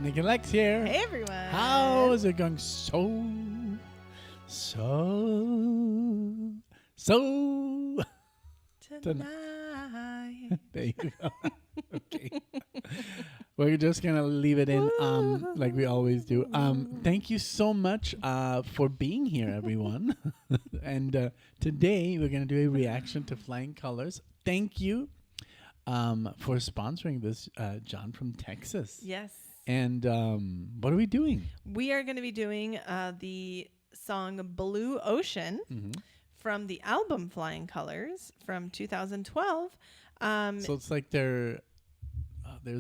NicknLex here. Hey everyone. How is it going? So. Tonight. There you go. Okay. We're just going to leave it in like we always do. Thank you so much for being here, everyone. And today we're going to do a reaction to Flying Colors. Thank you for sponsoring this, John from Texas. Yes. And what are we doing? We are going to be doing the song Blue Ocean from the album Flying Colors from 2012. So it's like there's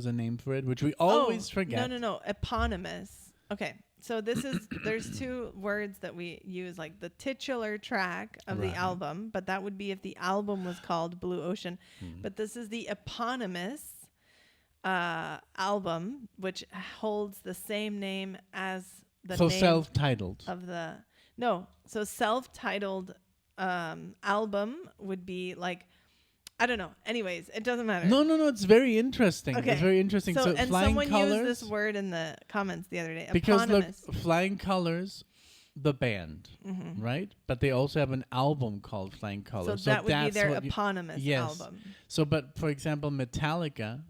a name for it, which we always forget. No. Eponymous. Okay. So this is, there's two words that we use, like the titular track of the album, but that would be if the album was called Blue Ocean. But this is the eponymous album, which holds the same name as the name self-titled of the so self-titled album would be like, I don't know. Anyways, it doesn't matter. No. It's very interesting. Okay. It's very interesting. So and Flying someone Colors, used this word in the comments the other day. because Eponymous. look, Flying Colors, the band, right? But they also have an album called Flying Colors. So that would be that's their what eponymous album. So, but for example, Metallica,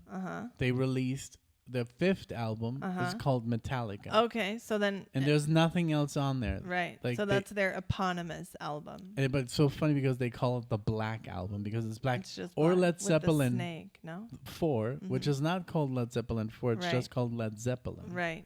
they released their fifth album. It's called Metallica. Okay, so then... And there's nothing else on there. Right, Like so that's their eponymous album. But it's so funny because they call it the Black Album because it's black. It's just or black Led with Zeppelin the snake, no? 4, which is not called Led Zeppelin 4. It's just called Led Zeppelin. Right.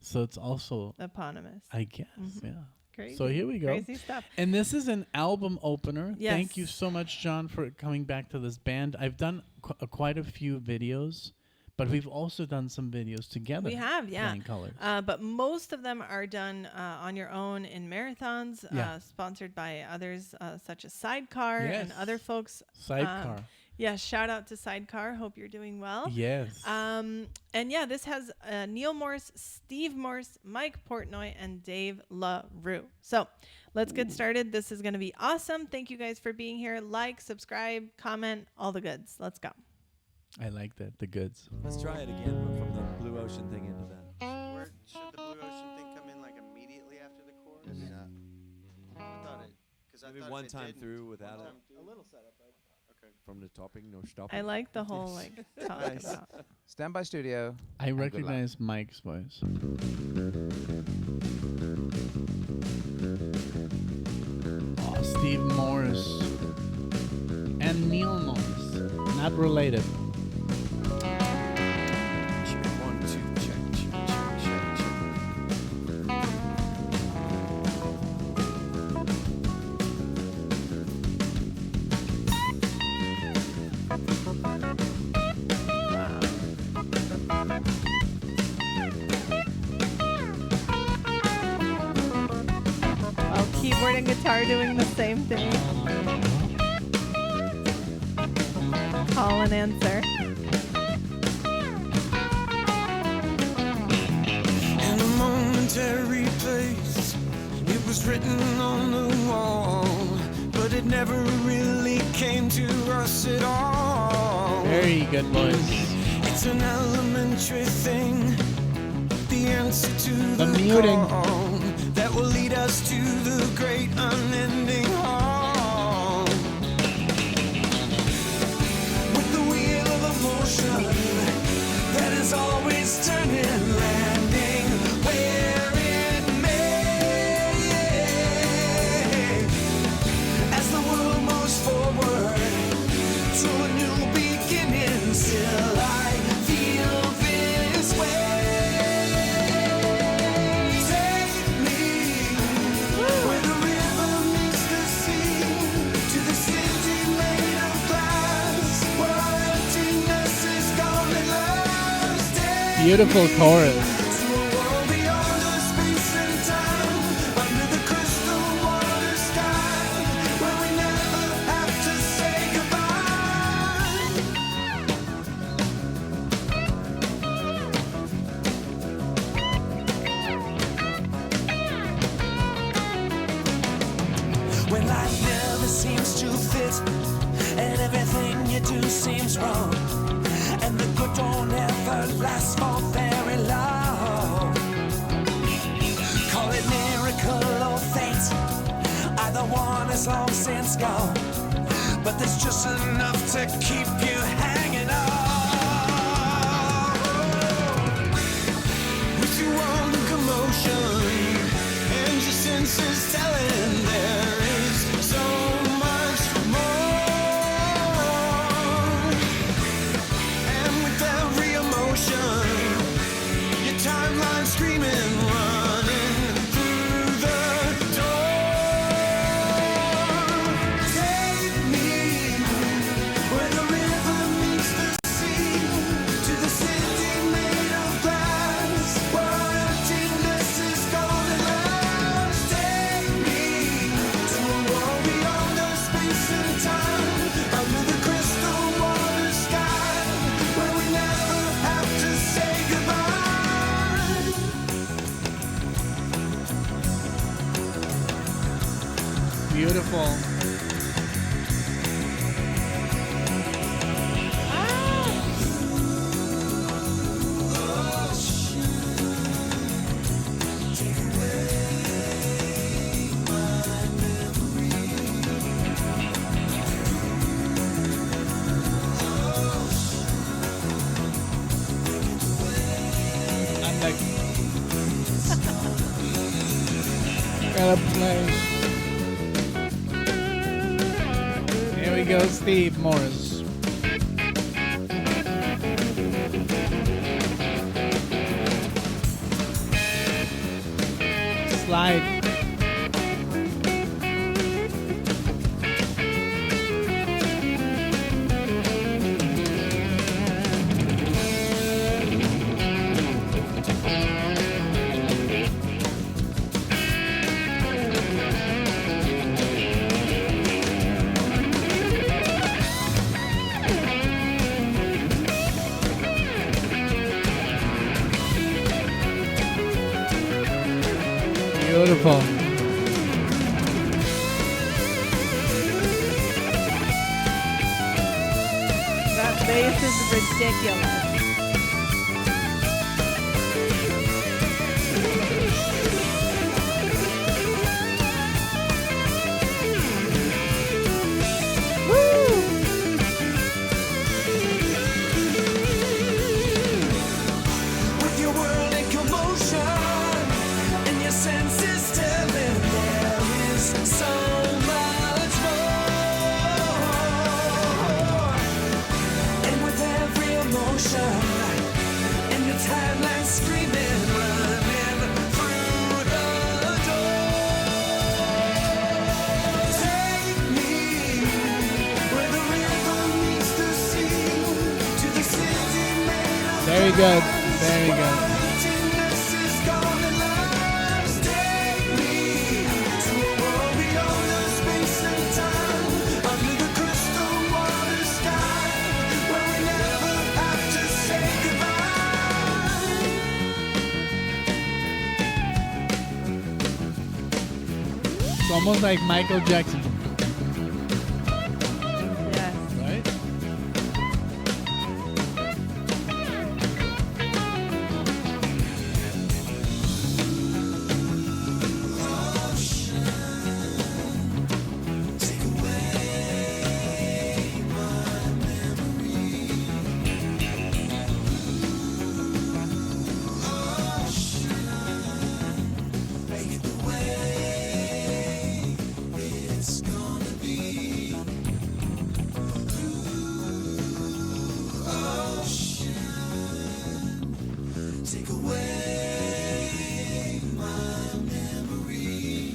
So it's also... eponymous. I guess, yeah. Crazy. So here we go. Crazy stuff. And this is an album opener. Yes. Thank you so much, John, for coming back to this band. I've done quite a few videos, but we've also done some videos together. We have, yeah. Flying Colors. But most of them are done on your own in marathons, sponsored by others such as Sidecar and other folks. Sidecar. Yeah, shout out to Sidecar. Hope you're doing well. Yes. And yeah, this has Neil Morse, Steve Morse, Mike Portnoy, and Dave LaRue. So let's get started. This is going to be awesome. Thank you guys for being here. Like, subscribe, comment, all the goods. Let's go. I like that. The goods. Let's try it again from the Blue Ocean thing into that. Where should the Blue Ocean thing come in, like immediately after the chorus? Maybe not. I thought it, because I Maybe thought one if it time didn't- through without it. A little setup, right? Okay. From the topping, no stopping. I like the whole like talk Nice. about. Standby studio. I good luck. recognize Mike's voice. Oh, Steve Morris and Neil Morris. Not related. Check 1, 2, check. Oh, keyboard and guitar doing the same thing. Call and answer. In a momentary place, it was written on the wall, but it never really came to us at all. Very good voice. It's an elementary thing, the answer to The the muting. call that will lead us to the great unending hall. With the wheel of emotion that is always turning, landing where it may. As the world moves forward to a new beginning, still I feel this way. Take me where the river meets the sea, to the city made of glass, where our emptiness is gone at last. Take Beautiful chorus. to a world beyond the space and time, under the crystal water sky, where we never have to say goodbye. When life never seems to fit, and everything you do seems wrong, and the good don't ever last for very long. it's long since gone, but there's just enough to keep you hanging on. With your world in commotion and your senses telling there is so much more. And with every emotion, your timeline screaming, running through the door. Take me where the river meets the sea, to the city made of glass, where our emptiness is gone at last. Take me to a world beyond the space and time, under the crystal water sky, where we never have to say goodbye. Beautiful. I'm like, gotta play. Here we go, Steve Morris. Slide. Beautiful. That bass is ridiculous. With your world in commotion and your senses telling there is so much more. And with every emotion and your timeline screaming, running through the door. Take me where the river meets the sea, to the city made of Very good. Very good. emptiness is gone at last. Take me to a world beyond the space and time, under the crystal water sky, where we never have to say goodbye. It's almost like Michael Jackson, Yes. right? Take away my memory. Ocean, make it the way it's gonna be. Ocean, take away my memory.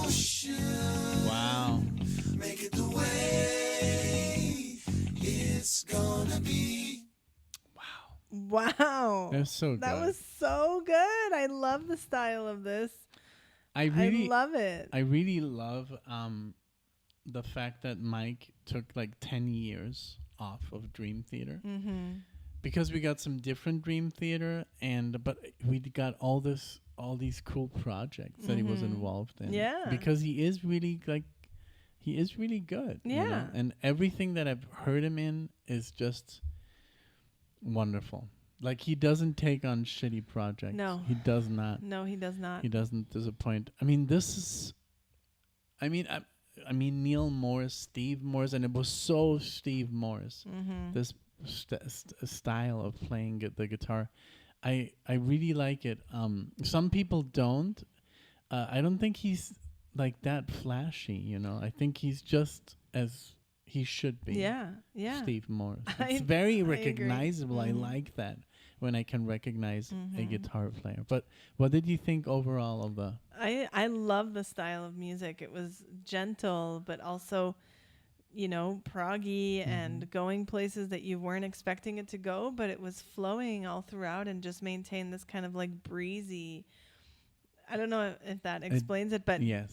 Ocean, Wow. make it the way it's gonna be. Wow. That's so good. That was so good. I love the style of this. I really I love it. I really love the fact that Mike took like 10 years off of Dream Theater, Mm-hmm. because we got some different Dream Theater, but we got all these cool projects that he was involved in. Yeah. Because he is really good. you know? Yeah. And everything that I've heard him in is just wonderful. Like he doesn't take on shitty projects. No. He does not. No, he does not. He doesn't disappoint. I mean, this is. I mean, Neil Morris, Steve Morris, and it was so Steve Morris. Mm-hmm. This style of playing the guitar, I really like it. Some people don't. I don't think he's like that flashy. You know, I think he's just as he should be. Yeah, yeah. Steve Morris. I- It's very I agree. recognizable. I Mhm. like that when I can recognize a Mhm. guitar player. But what did you think overall of the? I love the style of music. It was gentle, but also, you know, proggy and going places that you weren't expecting it to go, but it was flowing all throughout and just maintained this kind of like breezy. I don't know if that explains it, but Yes.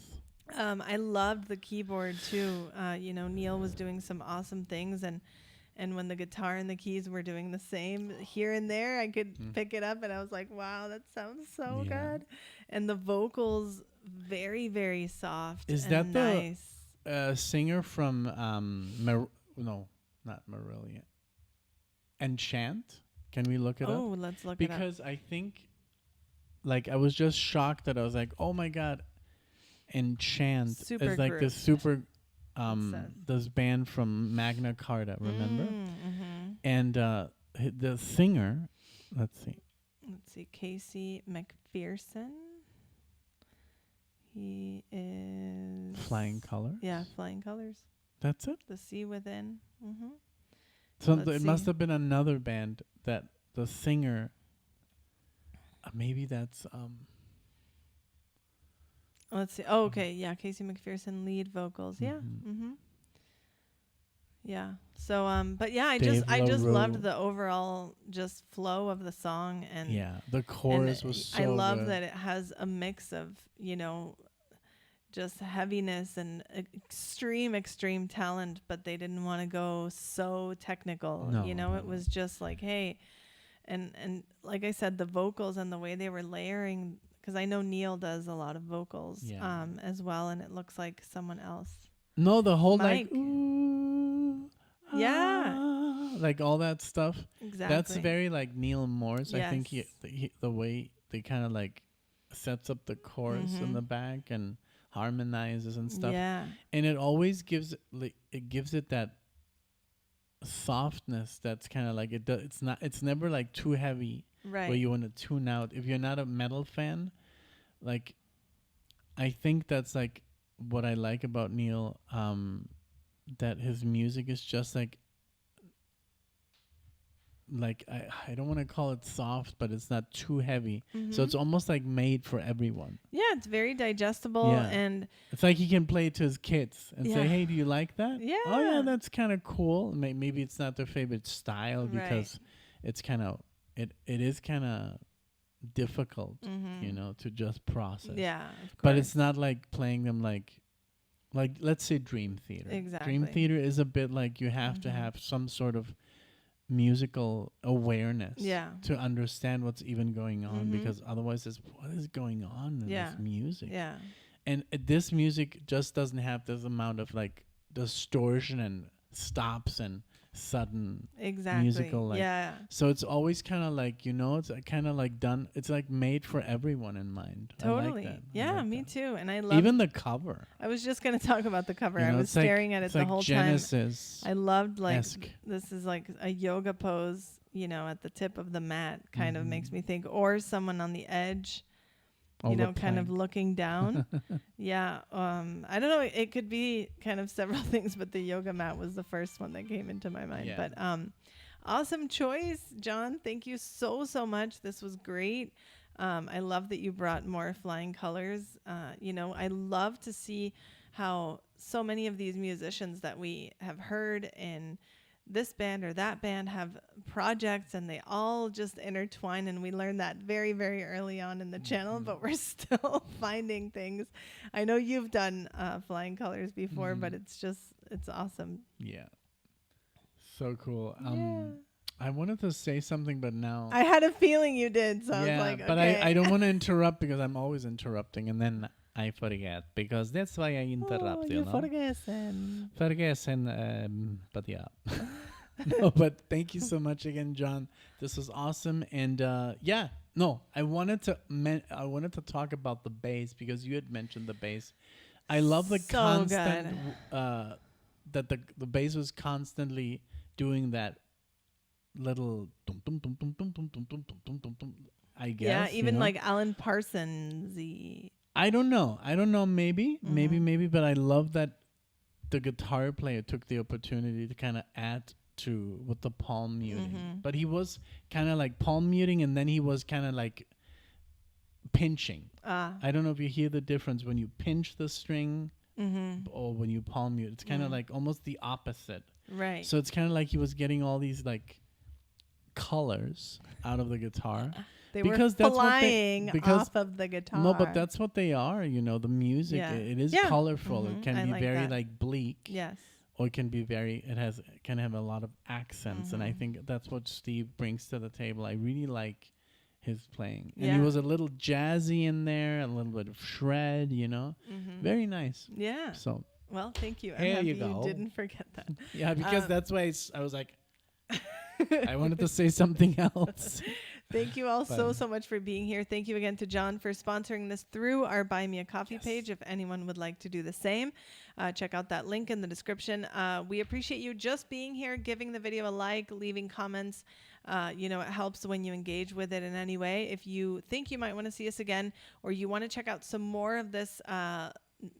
I loved the keyboard too. You know, Neil was doing some awesome things, and when the guitar and the keys were doing the same here and there, I could pick it up, and I was like, "Wow, that sounds so Yeah. good." And the vocals, very, very soft. Is and that the- nice? Singer from no, not Marillion. Enchant. Can we look it up? Oh, let's look it up. Because I think, like, I was just shocked that I was like, oh my god, Enchant Super is like group. this super, says. this band from Magna Carta, remember? Mm-hmm. And the singer, let's see, Let's see, Casey McPherson. He is Flying Color. Yeah, Flying Colors. That's it. The Sea Within. Mm-hmm. So Let's it must see. have been another band that the singer. Maybe that's Let's see. Oh, okay. Yeah, Casey McPherson lead vocals. Yeah. Mhm. Mm-hmm. Yeah. So but yeah, I Dave just LaRue. loved the overall just flow of the song, and yeah. The and chorus was so I love good. that it has a mix of, you know, just heaviness and extreme talent, but they didn't want to go so technical. No, you know, no, it no. was just like, hey, and like I said, the vocals and the way they were layering, because I know Neil does a lot of vocals Yeah. as well, and it looks like someone else. No, the whole Mike. like ooh, Yeah. like all that stuff. Exactly. That's very like Neil Morris. I think Yes. the way they kind of like sets up the chorus in Mhm. the back and harmonizes and stuff, Yeah. and it always gives it that softness that's kind of like it's never like too heavy Right. where you want to tune out. If you're not a metal fan, like I think that's like what I like about Neil, that his music is just like I don't want to call it soft, but it's not too heavy. So Mhm. it's almost like made for everyone. Yeah, it's very digestible Yeah. and It's like he can play it to his kids and say, Yeah. "Hey, do you like that? Oh Yeah. yeah, that's kind of cool." Maybe it's not their favorite style because it's kind of it is kind of difficult, Mhm. you know, to just process. Yeah, of course. But it's not like playing them like let's say Dream Theater. Dream Exactly. Theater is a bit like you have to Mhm. have some sort of musical awareness Yeah. to understand what's even going on, Mhm. because otherwise it's what is going on in Yeah. this music. Yeah. And this music just doesn't have this amount of like distortion and stops and sudden. Exactly. like- yeah. So it's always kind of like, you know, it's kind of like done. It's like made for everyone in mind. Totally. I like that. I Yeah, like me that. too. And I love Even the cover. I was just going to talk about the cover. You I know, was it's like- staring at it it's the like whole Genesis. time. I loved like esque. this is like a yoga pose, you know, at the tip of the mat kind of makes Mhm. me think, or someone on the edge, you Of the know, kind of plank. looking down. Yeah. I don't know. It could be kind of several things, but the yoga mat was the first one that came into my mind. Yeah. But awesome choice, John. Thank you so much. This was great. I love that you brought more Flying Colors. You know, I love to see how so many of these musicians that we have heard in this band or that band have projects, and they all just intertwine, and we learned that very, very early on in the channel, but we're still finding things. I know you've done Flying Colors before, but it's awesome. Yeah. So cool. Yeah. I wanted to say something, but now. I had a feeling you did, so I yeah, was like, but okay. I don't want to interrupt because I'm always interrupting, and then I forget, because that's why I interrupt. Oh, you you're know. forgetting. Vergessen, but yeah. No, but thank you so much again, John. This was awesome. And yeah, no, I wanted to talk about the bass because you had mentioned the bass. I love the So constant good. that the bass was constantly doing that little dum dum dum dum dum dum dum dum dum dum dum. I guess. Yeah, you even know? like Alan Parsons-y. I don't know. Maybe, maybe. But I love that the guitar player took the opportunity to kind of add to with the palm muting. But he was kind of like palm muting, and then he was kind of like pinching. I don't know if you hear the difference when you pinch the string or when you palm mute. It's kind of like almost the opposite. Right. So it's kind of like he was getting all these like colors out of the guitar. They because were that's what flying because off of the guitar. No, but that's what they are. You know, the music. Yeah. It is Yeah. colorful. It can I be like very that. like bleak. Yes. Or it can be very. Can have a lot of accents, and I think that's what Steve brings to the table. I really like his playing, and he Yeah. was a little jazzy in there, a little bit of shred. You know, very nice. Yeah. So Well, thank you. I'm Here happy you go. didn't forget that. yeah, because that's why I was like, I wanted to say something else. Thank you all so Fun. much for being here. Thank you again to John for sponsoring this through our Buy Me a Coffee page. If anyone would like to do the same, check out that link in the description. We appreciate you just being here, giving the video a like, leaving comments. You know, it helps when you engage with it in any way. If you think you might want to see us again, or you want to check out some more of this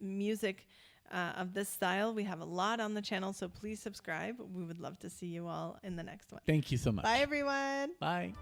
music of this style, we have a lot on the channel, so please subscribe. We would love to see you all in the next one. Thank you so much. Bye, everyone. Bye.